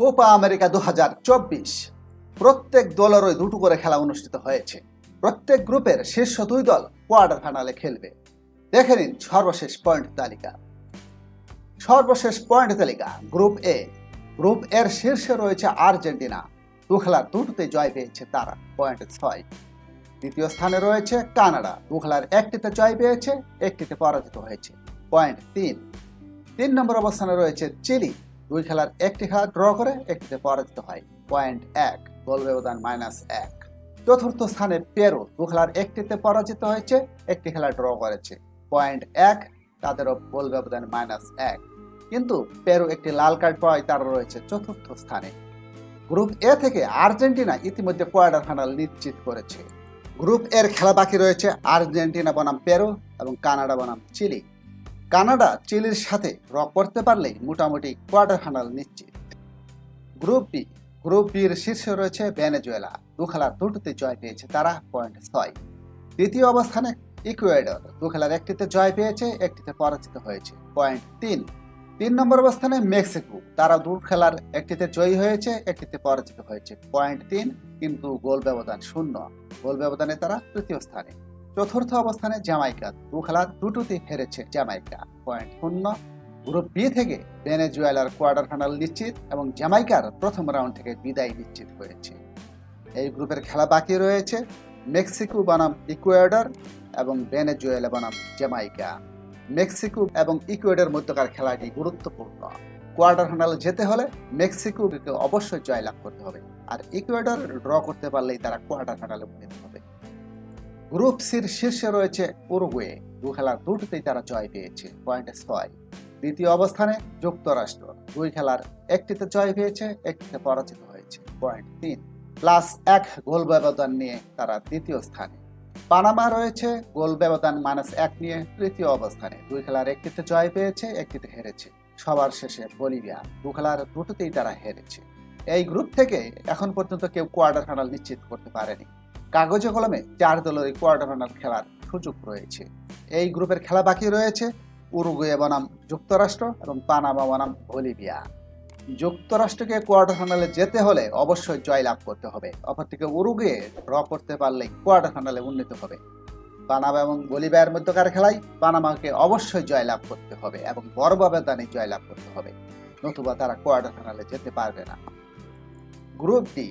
Copa America 2024 প্রত্যেক দলেরই দুটো করে খেলা অনুষ্ঠিত হয়েছে। প্রত্যেক গ্রুপের শীর্ষ দুই দল কোয়ার্টার ফাইনালে খেলবে। দেখে নিন সর্বশেষ পয়েন্ট তালিকা। সর্বশেষ পয়েন্ট তালিকা গ্রুপ এ। গ্রুপ এর শীর্ষে রয়েছে আর্জেন্টিনা। দু খেলার দুটোতে জয় পেয়েছে তারা, পয়েন্ট 6। দ্বিতীয় স্থানে রয়েছে কানাডা। দু খেলার একটিতে জয় পেয়েছে, একটিতে পরাজিত হয়েছে, পয়েন্ট 3। 3 নম্বর অবস্থানে রয়েছে চিলি। 2 খেলার একটি খেলা ড্র করে একটিতে পরাজিত হয়, পয়েন্ট 1, গোল ব্যবধান -1। চতুর্থ স্থানে পেরু। 2 খেলার একটিতে পরাজিত হয়েছে, একটি খেলা ড্র করেছে, পয়েন্ট 1, তাদেরও গোল ব্যবধান -1। কিন্তু পেরু একটি লাল কার্ড পাওয়ায় তারা রয়েছে চতুর্থ স্থানে। গ্রুপ এ থেকে আর্জেন্টিনা ইতিমধ্যে কোয়ার্টার ফাইনাল নিশ্চিত করেছে। গ্রুপ এর খেলা বাকি রয়েছে আর্জেন্টিনা বনাম পেরু এবং কানাডা বনাম চিলি। কানাডা চিলির সাথে ড্র করতে পারলেই মোটামুটি কোয়ার্টার ফাইনাল নিশ্চিত। Group B. গ্রুপ বির শীর্ষে রয়েছে ভেনেজুয়েলা। 2 খেলার দুটোতে জয় পেয়েছে তারা, পয়েন্ট 6। তৃতীয় অবস্থানে ইকুয়েডর। 2 খেলার একটিতে জয় পেয়েছে, একটিতে পরাজিত হয়েছে, পয়েন্ট 3। 3 নম্বর অবস্থানে মেক্সিকো। তারা 2 খেলার একটিতে জয়ী হয়েছে, একটিতে পরাজিত হয়েছে, পয়েন্ট 3, কিন্তু গোল ব্যবধান 0। গোল ব্যবধানে তারা তৃতীয় স্থানে। চতুর্থ অবস্থানে জামাইকা। 2 খেলার দুটোতে হেরেছে জামাইকা, পয়েন্ট 0। গ্রুপ বি থেকে ভেনেজুয়েলার কোয়ার্টার ফাইনাল নিশ্চিত এবং জামাইকার প্রথম রাউন্ড থেকে বিদায় নিশ্চিত হয়েছে। এই গ্রুপের খেলা বাকি রয়েছে মেক্সিকো বনাম ইকুয়েডর এবং ভেনেজুয়েলা বনাম জামাইকা। মেক্সিকো এবং ইকুয়েডর মধ্যকার খেলাটি গুরুত্বপূর্ণ। কোয়ার্টার ফাইনালে যেতে হলে মেক্সিকোকে অবশ্যই জয়লাভ করতে হবে, আর ইকুয়েডর ড্র করতে পারলেই তারা কোয়ার্টার ফাইনালে উন্নীত হবে। গ্রুপ সির শীর্ষে রয়েছে উরুগুয়ে। 2 খেলার দুটোতেই তারা জয় পেয়েছে, পয়েন্ট 6। দ্বিতীয় অবস্থানে যুক্তরাষ্ট্র। 2 খেলার একটিতে জয় পেয়েছে, একটিতে পরাজিত হয়েছে, পয়েন্ট 3, +1 গোল ব্যবধান নিয়ে তারা দ্বিতীয় স্থানে। পানামা রয়েছে গোল ব্যবধান -1 নিয়ে তৃতীয় অবস্থানে। 2 খেলার একটিতে জয় পেয়েছে, একটিতে হেরেছে। সবার শেষে বলিভিয়া। 2 খেলার দুটোতেই তারা হেরেছে। এই গ্রুপ থেকে এখন পর্যন্ত কেউ কোয়ার্টার ফাইনাল নিশ্চিত করতে পারেনি। কাগজে কলমে 4 দলের কোয়ার্টার ফাইনাল খেলার সুযোগ রয়েছে। এই গ্রুপের খেলা বাকি রয়েছে উরুগুয়ে বনাম যুক্তরাষ্ট্র এবং পানামা বনাম বলিভিয়া। যুক্তরাষ্ট্রকে কোয়ার্টার ফাইনালে যেতে হলে অবশ্যই জয় লাভ করতে হবে। অপরদিকে উরুগুয়ে ড্র করতে পারলেই কোয়ার্টার ফাইনালে উন্নীত হবে। পানামা এবং বলিভিয়ার মধ্যকার খেলায় পানামাকে অবশ্যই জয় লাভ করতে হবে এবং বড় ব্যবধানে জয় লাভ করতে হবে, নতুবা তারা কোয়ার্টার ফাইনালে যেতে পারবে না। Group D.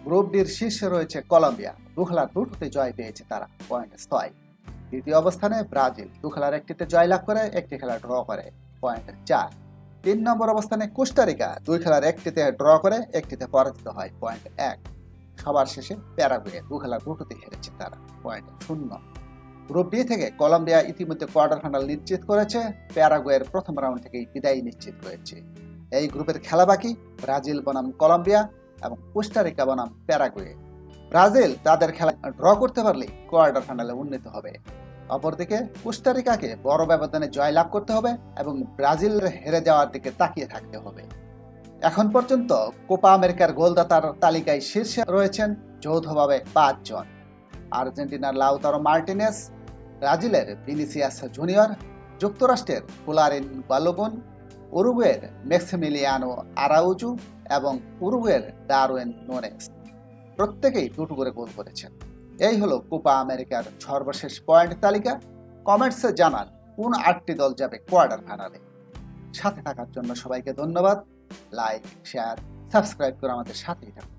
গ্রুপ ডির শীর্ষে রয়েছে কলম্বিয়া। 2 খেলার দুটোতে জয় পেয়েছে তারা, পয়েন্ট 6। দ্বিতীয় অবস্থানে ব্রাজিল। 2 খেলার একটিতে জয় লাভ করে, একটি খেলা ড্র করে, পয়েন্ট 4। 3 নম্বর অবস্থানে কোস্টারিকা। 2 খেলার একটিতে ড্র করে, একটিতে পরাজিত হয়, পয়েন্ট 1। সবার শেষে প্যারাগুয়ে। 2 খেলার দুটোতে হেরেছে তারা, পয়েন্ট 0। গ্রুপ ডি থেকে কলম্বিয়া ইতিমধ্যে কোয়ার্টার ফাইনাল নিশ্চিত করেছে। প্যারাগুয়ের প্রথম রাউন্ড থেকেই বিদায় নিশ্চিত হয়েছে। এই গ্রুপের খেলা বাকি ব্রাজিল বনাম কলম্বিয়া এবং কোস্টারিকা বনাম প্যারাগুয়ে। ব্রাজিল তাদের খেলা ড্র করতে পারলে কোয়ার্টার ফাইনালে উন্নীত হবে। অপরদিকে কোস্টারিকাকে বড় ব্যবধানে জয় লাভ করতে হবে এবং ব্রাজিলের হেরে যাওয়ার দিকে তাকিয়ে থাকতে হবে। এখন পর্যন্ত কোপা আমেরিকার গোলদাতার তালিকায় শীর্ষে রয়েছেন যৌথভাবে 5 জন। আর্জেন্টিনার লাউতারো মার্টিনেস, ব্রাজিলের ভিনিসিয়াস জুনিয়র, যুক্তরাষ্ট্রের ফুলারিন বালোগুন, উরুগুয়ের ম্যাক্সিমিলিয়ানো আরাউজো এবং উরুগুয়ের ডারউইন নুনেজ। প্রত্যেকেই 2 করে গোল করেছেন। এই হলো কোপা আমেরিকার সর্বশেষ পয়েন্ট তালিকা। কমেন্টসে জানান কোন 8টি দল যাবে কোয়ার্টার ফাইনালে। সাথে থাকার জন্য সবাইকে ধন্যবাদ। লাইক, শেয়ার, সাবস্ক্রাইব করে আমাদের সাথেই থাকুন।